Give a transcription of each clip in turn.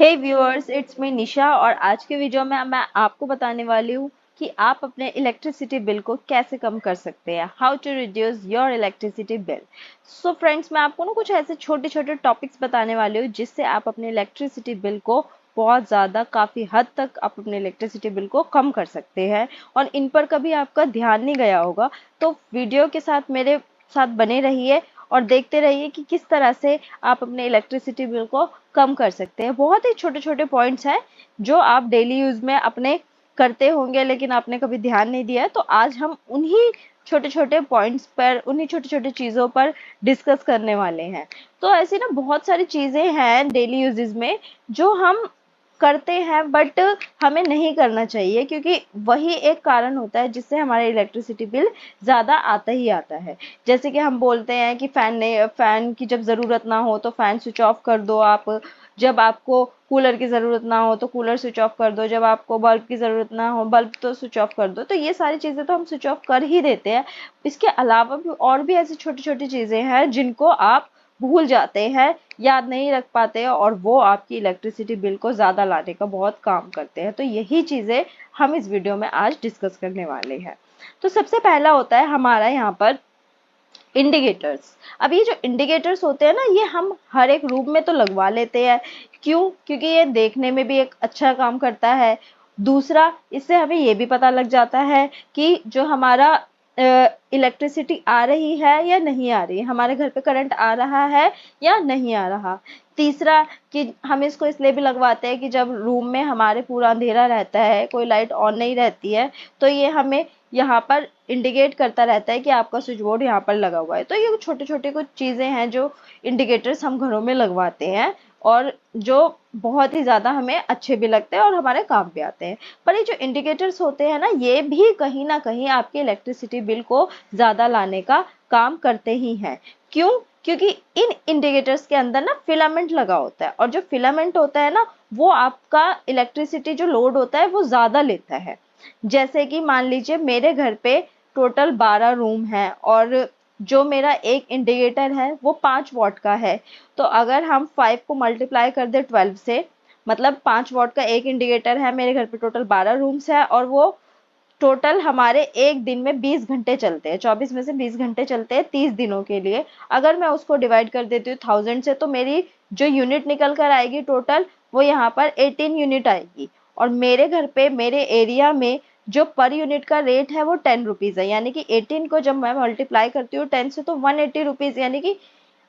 Hey viewers, it's me निशा और आज के वीडियो में मैं आपको बताने वाली हूँ कि आप अपने इलेक्ट्रिसिटी बिल को कैसे कम कर सकते हैं। How to reduce your electricity bill. So friends, मैं आपको ना कुछ ऐसे छोटे छोटे टॉपिक्स बताने वाली हूँ जिससे आप अपने इलेक्ट्रिसिटी बिल को बहुत ज़्यादा काफ़ी हद तक आप अपने इलेक्ट्रिसिटी बिल को कम कर सकते हैं और इन पर कभी आपका ध्यान नहीं गया होगा। तो वीडियो के साथ मेरे साथ बने रहिए और देखते रहिए कि किस तरह से आप अपने इलेक्ट्रिसिटी बिल को कम कर सकते हैं। बहुत ही छोटे छोटे पॉइंट्स हैं जो आप डेली यूज में अपने करते होंगे लेकिन आपने कभी ध्यान नहीं दिया है। तो आज हम उन्हीं छोटे छोटे पॉइंट्स पर, उन्हीं छोटे छोटे चीज़ों पर डिस्कस करने वाले हैं। तो ऐसी ना बहुत सारी चीज़ें हैं डेली यूजेस में जो हम करते हैं बट हमें नहीं करना चाहिए, क्योंकि वही एक कारण होता है जिससे हमारे इलेक्ट्रिसिटी बिल ज़्यादा आता ही आता है। जैसे कि हम बोलते हैं कि फ़ैन की जब ज़रूरत ना हो तो फ़ैन स्विच ऑफ कर दो आप, जब आपको कूलर की ज़रूरत ना हो तो कूलर स्विच ऑफ कर दो, जब आपको बल्ब की ज़रूरत ना हो बल्ब तो स्विच ऑफ कर दो। तो ये सारी चीज़ें तो हम स्विच ऑफ कर ही देते हैं। इसके अलावा भी और भी ऐसी छोटी छोटी चीज़ें हैं जिनको आप भूल जाते हैं, याद नहीं रख पाते हैं और वो आपकी इलेक्ट्रिसिटी बिल को ज़्यादा लाने का बहुत काम करते हैं। तो यही चीज़ें हम इस वीडियो में आज डिस्कस करने वाले हैं। तो सबसे पहला होता है हमारा यहाँ पर इंडिकेटर्स। अब ये जो इंडिकेटर्स होते हैं ना, ये हम हर एक रूम में तो लगवा लेते हैं। क्यों? क्योंकि ये देखने में भी एक अच्छा काम करता है। दूसरा, इससे हमें ये भी पता लग जाता है कि जो हमारा इलेक्ट्रिसिटी आ रही है या नहीं आ रही है, हमारे घर पे करंट आ रहा है या नहीं आ रहा। तीसरा, कि हम इसको इसलिए भी लगवाते हैं कि जब रूम में हमारे पूरा अंधेरा रहता है, कोई लाइट ऑन नहीं रहती है, तो ये हमें यहाँ पर इंडिकेट करता रहता है कि आपका स्विच बोर्ड यहाँ पर लगा हुआ है। तो ये छोटे छोटे कुछ चीज़ें हैं जो इंडिकेटर्स हम घरों में लगवाते हैं और जो बहुत ही ज़्यादा हमें अच्छे भी लगते हैं और हमारे काम भी आते हैं। पर ये जो इंडिकेटर्स होते हैं ना, ये भी कहीं ना कहीं आपके इलेक्ट्रिसिटी बिल को ज़्यादा लाने का काम करते ही हैं। क्यों? क्योंकि इन इंडिकेटर्स के अंदर ना फिलामेंट लगा होता है और जो फिलामेंट होता है ना, वो आपका इलेक्ट्रिसिटी जो लोड होता है वो ज़्यादा लेता है। जैसे कि मान लीजिए मेरे घर पे टोटल 12 रूम है और जो मेरा एक इंडिकेटर है वो 5 वॉट का है। तो अगर हम 5 को मल्टीप्लाई कर दे 12 से, मतलब 5 वॉट का एक इंडिकेटर है, मेरे घर पे टोटल 12 रूम्स है और वो टोटल हमारे एक दिन में 20 घंटे चलते हैं। 24 में से 20 घंटे चलते हैं 30 दिनों के लिए। अगर मैं उसको डिवाइड कर देती हूँ 1000 से, तो मेरी जो यूनिट निकल कर आएगी टोटल, वो यहाँ पर 18 यूनिट आएगी। और मेरे घर पे, मेरे एरिया में जो पर यूनिट का रेट है वो 10 रुपीज़ है। यानी कि 18 को जब मैं मल्टीप्लाई करती हूँ 10 से, तो 180 रुपीज़। यानी कि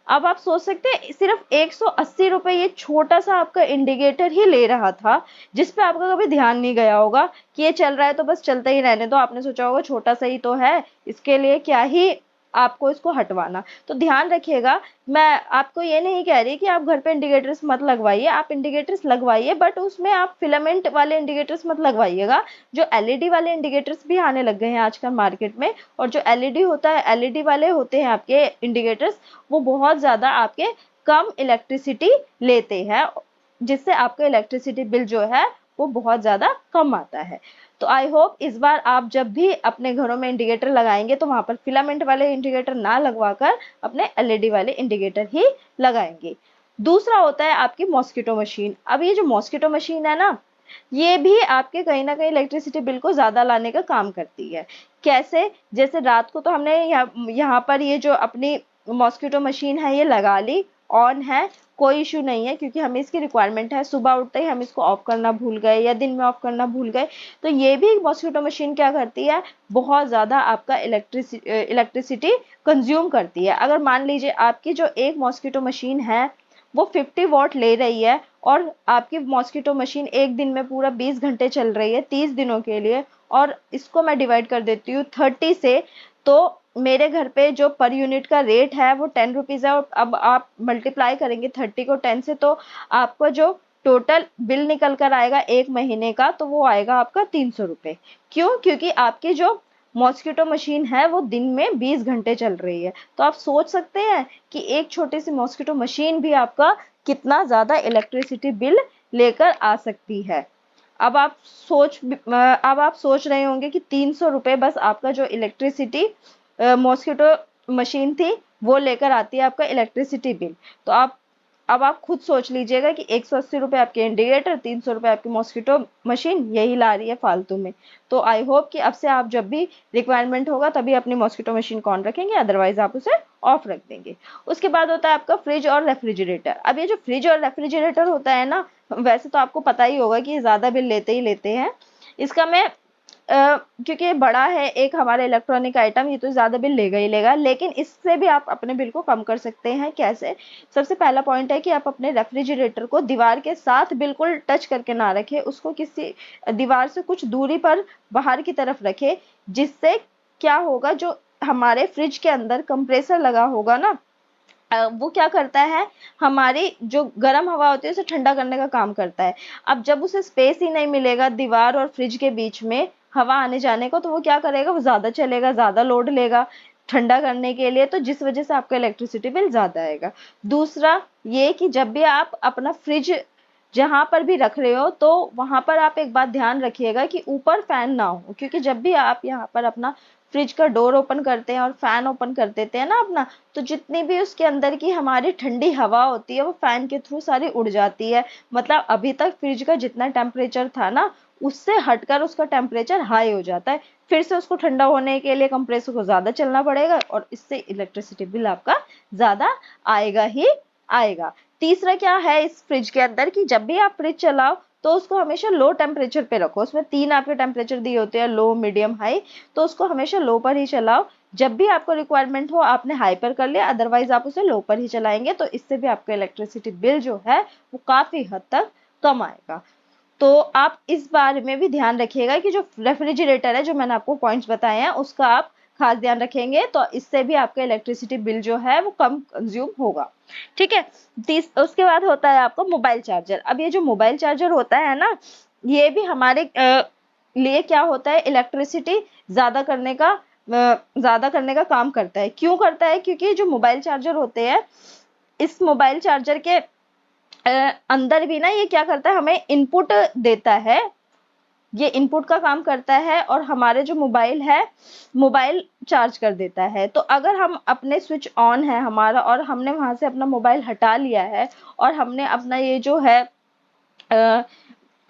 अब आप सोच सकते हैं सिर्फ 180 रुपए ये छोटा सा आपका इंडिकेटर ही ले रहा था, जिस पे आपका कभी ध्यान नहीं गया होगा कि ये चल रहा है तो बस चलता ही रहने दो। आपने सोचा होगा छोटा सा ही तो है, इसके लिए क्या ही आपको इसको हटवाना। तो ध्यान रखिएगा, मैं आपको ये नहीं कह रही कि आप घर पे इंडिकेटर्स मत लगवाइए, आप इंडिकेटर्स लगवाइए बट उसमें आप फिलामेंट वाले इंडिकेटर्स मत लगवाइएगा। जो एलईडी वाले इंडिकेटर्स भी आने लग गए हैं आजकल मार्केट में, और जो एलईडी होता है, एलईडी वाले होते हैं आपके इंडिकेटर्स, वो बहुत ज़्यादा आपके कम इलेक्ट्रिसिटी लेते हैं, जिससे आपका इलेक्ट्रिसिटी बिल जो है वो बहुत ज़्यादा कम आता है। तो आई होप इस बार आप जब भी अपने घरों में इंडिकेटर लगाएंगे तो वहां पर फिलामेंट वाले इंडिकेटर ना लगवाकर अपने एलईडी वाले इंडिकेटर ही लगाएंगे। दूसरा होता है आपकी मॉस्किटो मशीन। अब ये जो मॉस्किटो मशीन है ना, ये भी आपके कहीं ना कहीं इलेक्ट्रिसिटी बिल को ज़्यादा लाने का काम करती है। कैसे? जैसे रात को तो हमने यहाँ पर ये जो अपनी मॉस्किटो मशीन है ये लगा ली, ऑन है, कोई इशू नहीं है क्योंकि हमें इसकी रिक्वायरमेंट है। सुबह उठते ही हम इसको ऑफ करना भूल गए या दिन में ऑफ करना भूल गए, तो ये भी मॉस्किटो मशीन क्या करती है, बहुत ज़्यादा आपका इलेक्ट्रिसिटी कंज्यूम करती है। अगर मान लीजिए आपकी जो एक मॉस्किटो मशीन है वो 50 वॉट ले रही है और आपकी मॉस्किटो मशीन एक दिन में पूरा 20 घंटे चल रही है 30 दिनों के लिए, और इसको मैं डिवाइड कर देती हूँ 30 से, तो मेरे घर पे जो पर यूनिट का रेट है वो 10 रुपीज़ है। और अब आप मल्टीप्लाई करेंगे 30 को 10 से, तो आपका जो टोटल बिल निकल कर आएगा एक महीने का, तो वो आएगा आपका 300 रुपये। क्यों? क्योंकि आपकी जो मॉस्किटो मशीन है वो दिन में 20 घंटे चल रही है। तो आप सोच सकते हैं कि एक छोटी सी मॉस्किटो मशीन भी आपका कितना ज़्यादा इलेक्ट्रिसिटी बिल लेकर आ सकती है। अब आप सोच रहे होंगे कि 300 रुपये बस आपका जो इलेक्ट्रिसिटी मॉस्किटो मशीन थी वो लेकर आती है आपका इलेक्ट्रिसिटी बिल। तो आप अब आप खुद सोच लीजिएगा कि 180 रुपये आपके इंडिकेटर, 300 रुपये आपकी मॉस्किटो मशीन यही ला रही है फालतू में। तो आई होप कि अब से आप जब भी रिक्वायरमेंट होगा तभी अपनी मॉस्किटो मशीन को ऑन रखेंगे, अदरवाइज आप उसे ऑफ रख देंगे। उसके बाद होता है आपका फ्रिज और रेफ्रिजरेटर। अब ये जो फ्रिज और रेफ्रिजरेटर होता है ना, वैसे तो आपको पता ही होगा कि ये ज्यादा बिल लेते ही लेते हैं। इसका मैं क्योंकि ये बड़ा है एक हमारा इलेक्ट्रॉनिक आइटम, ये तो ज्यादा बिल लेगा ही लेगा, लेकिन इससे भी आप अपने बिल को कम कर सकते हैं। कैसे? सबसे पहला पॉइंट है कि आप अपने रेफ्रिजरेटर को दीवार के साथ बिल्कुल टच करके ना रखें, उसको किसी दीवार से कुछ दूरी पर बाहर की तरफ रखें। जिससे क्या होगा, जो हमारे फ्रिज के अंदर कंप्रेसर लगा होगा ना, वो क्या करता है, हमारी जो गर्म हवा होती है उसे ठंडा करने का काम करता है। अब जब उसे स्पेस ही नहीं मिलेगा दीवार और फ्रिज के बीच में हवा आने जाने को, तो वो क्या करेगा, वो ज्यादा चलेगा, ज्यादा लोड लेगा ठंडा करने के लिए, तो जिस वजह से आपका इलेक्ट्रिसिटी बिल ज्यादा आएगा। दूसरा ये कि जब भी आप अपना फ्रिज जहां पर भी रख रहे हो, तो वहां पर आप एक बात ध्यान रखिएगा कि ऊपर फैन ना हो, क्योंकि जब भी आप यहाँ पर अपना फ्रिज का डोर ओपन करते हैं और फैन ओपन कर देते हैं ना अपना, तो जितनी भी उसके अंदर की हमारी ठंडी हवा होती है वो फैन के थ्रू सारी उड़ जाती है। मतलब अभी तक फ्रिज का जितना टेम्परेचर था ना, उससे हटकर उसका टेम्परेचर हाई हो जाता है। फिर से उसको ठंडा होने के लिए कंप्रेसर को ज्यादा चलना पड़ेगा, और इससे इलेक्ट्रिसिटी बिल आपका ज्यादा आएगा ही आएगा। तीसरा क्या है इस फ्रिज के अंदर, कि जब भी आप फ्रिज चलाओ तो उसको हमेशा लो टेम्परेचर पे रखो। उसमें 3 आपके टेम्परेचर दिए होते हैं, लो, मीडियम, हाई, तो उसको हमेशा लो पर ही चलाओ। जब भी आपको रिक्वायरमेंट हो आपने हाई पर कर लिया, अदरवाइज आप उसे लो पर ही चलाएंगे, तो इससे भी आपका इलेक्ट्रिसिटी बिल जो है वो काफी हद तक कम आएगा। तो आप इस बारे में भी ध्यान रखिएगा कि जो रेफ्रिजरेटर है, जो मैंने आपको पॉइंट्स बताए हैं, उसका आप खास ध्यान रखेंगे, तो इससे भी आपका इलेक्ट्रिसिटी बिल जो है वो कम कंज्यूम होगा। ठीक है। उसके बाद होता है आपका मोबाइल चार्जर। अब ये जो मोबाइल चार्जर होता है ना, ये भी हमारे लिए क्या होता है, इलेक्ट्रिसिटी ज्यादा करने का काम करता है। क्यों करता है? क्योंकि जो मोबाइल चार्जर होते हैं, इस मोबाइल चार्जर के अंदर भी ना ये क्या करता है, हमें इनपुट देता है, ये इनपुट का काम करता है, और हमारे जो मोबाइल है, मोबाइल चार्ज कर देता है। तो अगर हम अपने स्विच ऑन है हमारा और हमने वहां से अपना मोबाइल हटा लिया है, और हमने अपना ये जो है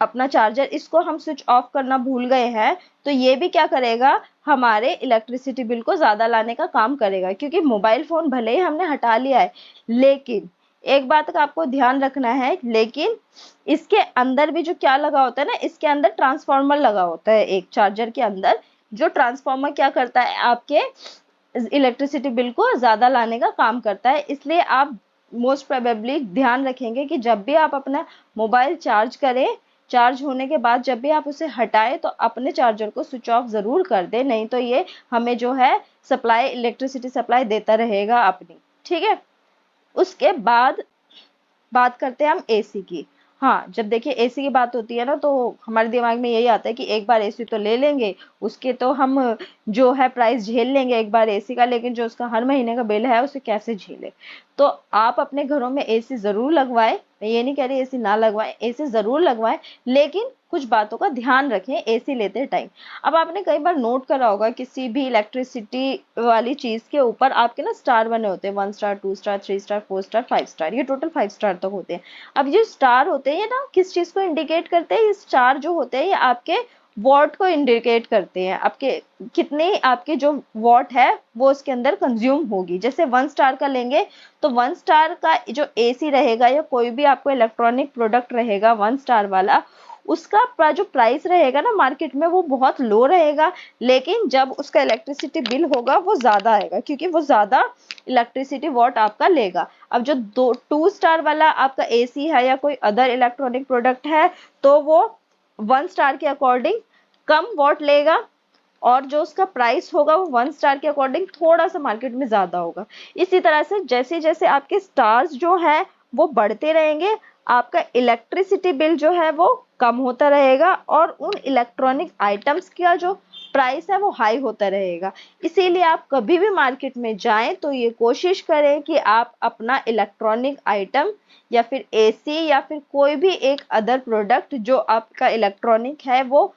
अपना चार्जर, इसको हम स्विच ऑफ करना भूल गए हैं, तो ये भी क्या करेगा, हमारे इलेक्ट्रिसिटी बिल को ज्यादा लाने का काम करेगा। क्योंकि मोबाइल फोन भले ही हमने हटा लिया है, लेकिन एक बात का आपको ध्यान रखना है, लेकिन इसके अंदर भी जो क्या लगा होता है ना, इसके अंदर ट्रांसफार्मर लगा होता है एक चार्जर के अंदर। जो ट्रांसफार्मर क्या करता है, आपके इलेक्ट्रिसिटी बिल को ज्यादा लाने का काम करता है। इसलिए आप मोस्ट प्रोबेबली ध्यान रखेंगे कि जब भी आप अपना मोबाइल चार्ज करें, चार्ज होने के बाद जब भी आप उसे हटाएं, तो अपने चार्जर को स्विच ऑफ जरूर कर दें, नहीं तो ये हमें जो है सप्लाई, इलेक्ट्रिसिटी सप्लाई देता रहेगा अपनी। ठीक है। उसके बाद बात करते हैं हम एसी की। हाँ, जब देखिए एसी की बात होती है ना, तो हमारे दिमाग में यही आता है कि एक बार एसी तो ले लेंगे, उसके तो हम जो है प्राइस झेल लेंगे एक बार एसी का, लेकिन जो उसका हर महीने का बिल है उसे कैसे झेले। तो आप अपने घरों में एसी जरूर लगवाएं, मैं ये नहीं कह रही एसी ना लगवाएं, एसी जरूर लगवाएं, लेकिन कुछ बातों का ध्यान रखें एसी लेते टाइम। अब आपने कई बार नोट करा होगा, किसी भी इलेक्ट्रिसिटी वाली चीज के ऊपर आपके ना स्टार बने होते हैं, 1 star, 2 star, 3 star, 4 star, 5 star, ये टोटल 5 स्टार तक होते हैं। अब ये स्टार होते हैं, ये ना किस चीज को इंडिकेट करते हैं, ये स्टार जो होते हैं ये आपके वॉट को इंडिकेट करते हैं, आपके कितने आपके जो वॉट है वो उसके अंदर कंज्यूम होगी। जैसे 1 स्टार का लेंगे, तो 1 स्टार का जो एसी रहेगा या कोई भी आपको इलेक्ट्रॉनिक प्रोडक्ट रहेगा 1 स्टार वाला, उसका जो प्राइस रहेगा ना मार्केट में वो बहुत लो रहेगा, लेकिन जब उसका इलेक्ट्रिसिटी बिल होगा वो ज्यादा आएगा, क्योंकि वो ज्यादा इलेक्ट्रिसिटी वॉट आपका लेगा। अब जो 2 स्टार वाला आपका एसी है या कोई अदर इलेक्ट्रॉनिक प्रोडक्ट है, तो वो 1 स्टार के अकॉर्डिंग कम वॉट लेगा, और जो उसका प्राइस होगा वो 1 स्टार के अकॉर्डिंग थोड़ा सा मार्केट में ज्यादा होगा। इसी तरह से जैसे जैसे आपके स्टार्स जो है वो बढ़ते रहेंगे, आपका इलेक्ट्रिसिटी बिल जो है वो कम होता रहेगा, और उन इलेक्ट्रॉनिक आइटम्स का जो प्राइस है वो हाई होता रहेगा। इसीलिए आप कभी भी मार्केट में जाएं तो ये कोशिश करें कि आप अपना इलेक्ट्रॉनिक आइटम या फिर एसी या फिर कोई भी एक अदर प्रोडक्ट जो आपका इलेक्ट्रॉनिक है वो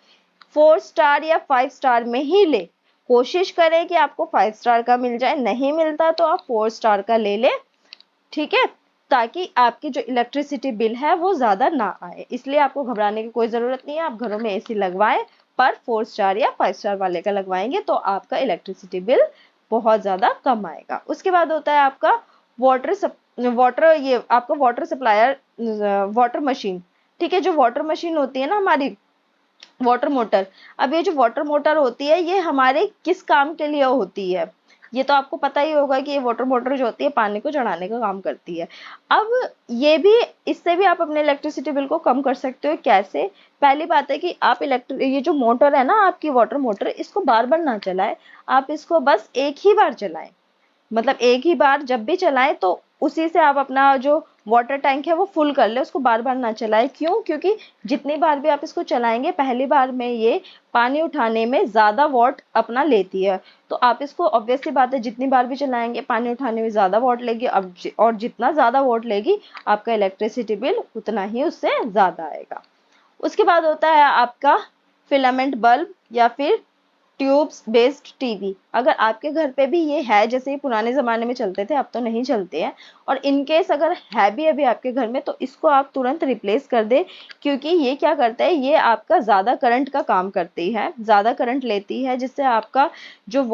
4 स्टार या 5 स्टार में ही ले। कोशिश करें कि आपको 5 स्टार का मिल जाए, नहीं मिलता तो आप 4 स्टार का ले लें। ठीक है। ताकि आपकी जो इलेक्ट्रिसिटी बिल है वो ज़्यादा ना आए। इसलिए आपको घबराने की कोई ज़रूरत नहीं है। आप घरों में एसी लगवाएं, पर 4 स्टार या 5 स्टार वाले का लगवाएंगे तो आपका इलेक्ट्रिसिटी बिल बहुत ज़्यादा कम आएगा। उसके बाद होता है आपका वाटर सप्लायर, वाटर मशीन। ठीक है, जो वाटर मशीन होती है ना हमारी, वाटर मोटर। अब ये जो वाटर मोटर होती है ये हमारे किस काम के लिए होती है, ये तो आपको पता ही होगा कि ये वाटर मोटर जो होती है पानी को चढ़ाने का काम करती है। अब ये भी, इससे भी आप अपने इलेक्ट्रिसिटी बिल को कम कर सकते हो। कैसे? पहली बात है कि आप ये जो मोटर है ना आपकी वाटर मोटर, इसको बार बार ना चलाएं। आप इसको बस एक ही बार चलाएं, मतलब एक ही बार जब भी चलाएं तो उसी से आप अपना जो वाटर टैंक है वो फुल कर ले, उसको बार बार ना चलाएं। क्यों? क्योंकि जितनी बार भी आप इसको चलाएंगे, पहली बार में ये पानी उठाने में ज्यादा वॉट अपना लेती है। तो आप इसको, ऑब्वियसली बात है, जितनी बार भी चलाएंगे पानी उठाने में ज्यादा वॉट लेगी। अब और जितना ज्यादा वॉट लेगी आपका इलेक्ट्रिसिटी बिल उतना ही उससे ज्यादा आएगा। उसके बाद होता है आपका फिलामेंट बल्ब या फिर ट्यूब्स बेस्ड टीवी। अगर आपके घर पे भी ये है, जैसे ये पुराने जमाने में चलते थे, अब तो नहीं चलते हैं, और इनकेस अगर है भी अभी आपके घर में, तो इसको आप तुरंत रिप्लेस कर दे। क्योंकि ये क्या करता है, ये आपका ज्यादा करंट का काम करती है, ज्यादा करंट लेती है, जिससे आपका जो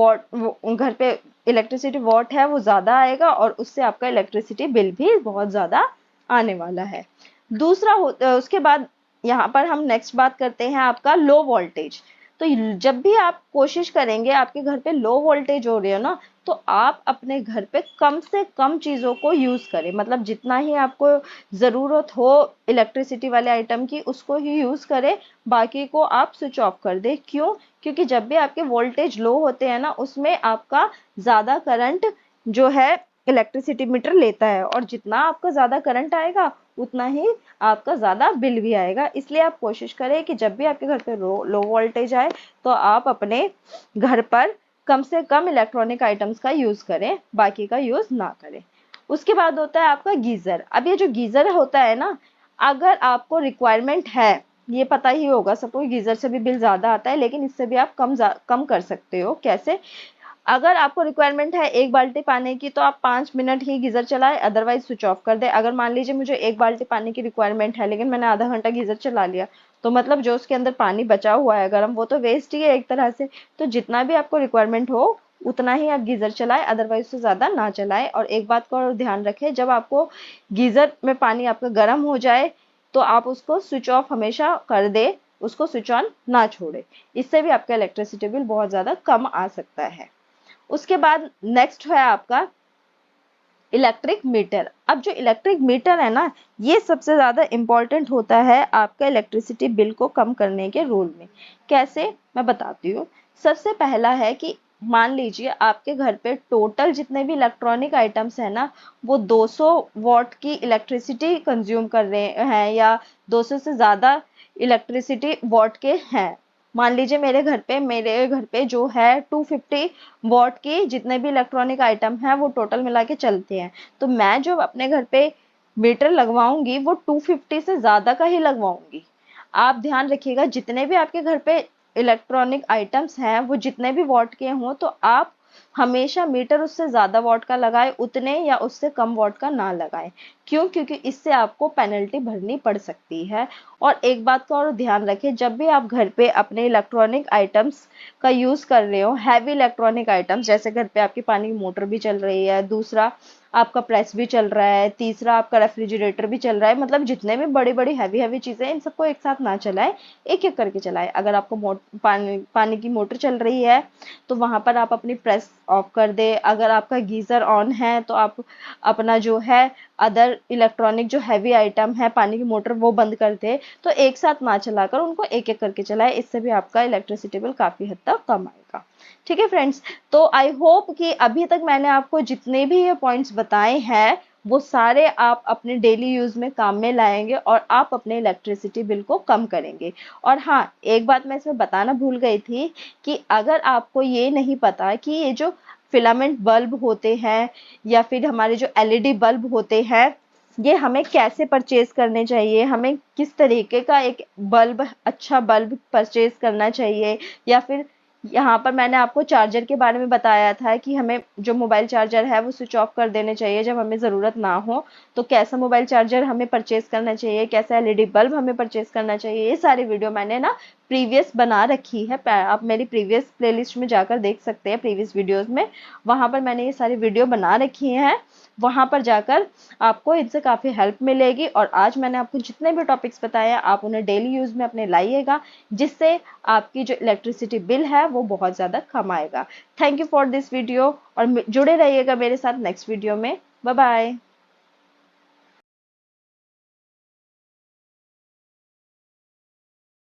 घर पे इलेक्ट्रिसिटी वॉट है वो ज्यादा आएगा और उससे आपका इलेक्ट्रिसिटी बिल भी बहुत ज्यादा आने वाला है। उसके बाद यहाँ पर हम नेक्स्ट बात करते हैं आपका लो वोल्टेज। तो जब भी आप कोशिश करेंगे, आपके घर पे लो वोल्टेज हो रही है ना, तो आप अपने घर पे कम से कम चीजों को यूज करें। मतलब जितना ही आपको जरूरत हो इलेक्ट्रिसिटी वाले आइटम की उसको ही यूज करें, बाकी को आप स्विच ऑफ कर दें। क्यों? क्योंकि जब भी आपके वोल्टेज लो होते हैं ना, उसमें आपका ज्यादा करंट जो है इलेक्ट्रिसिटी मीटर लेता है, और जितना आपका ज्यादा करंट आएगा उतना ही आपका ज्यादा बिल भी आएगा। इसलिए आप कोशिश करें कि जब भी आपके घर पे लो वोल्टेज आए तो आप अपने घर पर कम से कम इलेक्ट्रॉनिक आइटम्स का यूज करें, बाकी का यूज ना करें। उसके बाद होता है आपका गीजर। अब ये जो गीजर होता है ना, अगर आपको रिक्वायरमेंट है, ये पता ही होगा सबको, गीजर से भी बिल ज्यादा आता है, लेकिन इससे भी आप कम कर सकते हो। कैसे? अगर आपको रिक्वायरमेंट है 1 बाल्टी पानी की, तो आप 5 मिनट ही गीजर चलाएं, अदरवाइज स्विच ऑफ कर दे। अगर मान लीजिए मुझे 1 बाल्टी पानी की रिक्वायरमेंट है, लेकिन मैंने आधा घंटा गीजर चला लिया, तो मतलब जो उसके अंदर पानी बचा हुआ है गर्म, वो तो वेस्ट ही है एक तरह से। तो जितना भी आपको रिक्वायरमेंट हो उतना ही आप गीजर चलाएं, अदरवाइज से ज्यादा ना चलाएं। और एक बात का और ध्यान रखें, जब आपको गीजर में पानी आपका गर्म हो जाए तो आप उसको स्विच ऑफ हमेशा कर दे, उसको स्विच ऑन ना छोड़े। इससे भी आपका इलेक्ट्रिसिटी बिल बहुत ज्यादा कम आ सकता है। उसके बाद नेक्स्ट है आपका इलेक्ट्रिक मीटर। अब जो इलेक्ट्रिक मीटर है ना, ये सबसे ज्यादा इंपॉर्टेंट होता है आपका इलेक्ट्रिसिटी बिल को कम करने के रोल में। कैसे? मैं बताती हूँ। सबसे पहला है कि मान लीजिए आपके घर पे टोटल जितने भी इलेक्ट्रॉनिक आइटम्स है ना, वो 200 वॉट की इलेक्ट्रिसिटी कंज्यूम कर रहे हैं, या 200 से ज्यादा इलेक्ट्रिसिटी वॉट के हैं। मान लीजिए मेरे घर पे जो है 250 वॉट की जितने भी इलेक्ट्रॉनिक आइटम है वो टोटल मिला के चलते हैं। तो मैं जो अपने घर पे मीटर लगवाऊंगी वो 250 से ज्यादा का ही लगवाऊंगी। आप ध्यान रखिएगा, जितने भी आपके घर पे इलेक्ट्रॉनिक आइटम्स हैं वो जितने भी वॉट के हों, तो आप हमेशा मीटर उससे ज्यादा वॉट का लगाएं, उतने या उससे कम वॉट का ना लगाएं। क्यों? क्योंकि इससे आपको पेनल्टी भरनी पड़ सकती है। और एक बात का और ध्यान रखें, जब भी आप घर पे अपने इलेक्ट्रॉनिक आइटम्स का यूज कर रहे हो, हैवी इलेक्ट्रॉनिक आइटम्स, जैसे घर पे आपकी पानी की मोटर भी चल रही है, दूसरा आपका प्रेस भी चल रहा है, तीसरा आपका रेफ्रिजरेटर भी चल रहा है, मतलब जितने भी बड़ी बड़ी हैवी चीजें हैं इन सबको एक साथ ना चलाएं, एक एक करके चलाएं। अगर आपको पानी की मोटर चल रही है तो वहां पर आप अपनी प्रेस ऑफ कर दे। अगर आपका गीजर ऑन है तो आप अपना जो है अदर इलेक्ट्रॉनिक जो हैवी आइटम है पानी की मोटर वो बंद कर दे। तो एक साथ ना चलाकर उनको एक एक करके चलाए, इससे भी आपका इलेक्ट्रिसिटी बिल काफी हद तक कम आएगा। ठीक है फ्रेंड्स, तो आई होप कि अभी तक मैंने आपको जितने भी ये पॉइंट्स बताए हैं वो सारे आप अपने डेली यूज में काम में लाएंगे और आप अपने इलेक्ट्रिसिटी बिल को कम करेंगे। और हाँ, एक बात मैं इसमें बताना भूल गई थी कि अगर आपको ये नहीं पता कि ये जो फिलामेंट बल्ब होते हैं या फिर हमारे जो एलईडी बल्ब होते हैं, ये हमें कैसे परचेज करने चाहिए, हमें किस तरीके का एक बल्ब, अच्छा बल्ब परचेज करना चाहिए, या फिर यहाँ पर मैंने आपको चार्जर के बारे में बताया था कि हमें जो मोबाइल चार्जर है वो स्विच ऑफ कर देने चाहिए जब हमें ज़रूरत ना हो। तो कैसा मोबाइल चार्जर हमें परचेज करना चाहिए, कैसा एलईडी बल्ब हमें परचेज करना चाहिए, ये सारी वीडियो मैंने ना प्रीवियस बना रखी है। आप मेरी प्रीवियस प्लेलिस्ट में जाकर देख सकते हैं, प्रीवियस वीडियोस में वहाँ पर मैंने ये सारी वीडियो बना रखी हैं। वहाँ पर जाकर आपको इनसे काफ़ी हेल्प मिलेगी। और आज मैंने आपको जितने भी टॉपिक्स बताए आप उन्हें डेली यूज़ में अपने लाइएगा, जिससे आपकी जो इलेक्ट्रिसिटी बिल है वो बहुत ज़्यादा कम आएगा। Thank you for this video और जुड़े रहिएगा मेरे साथ नेक्स्ट वीडियो में। Bye bye.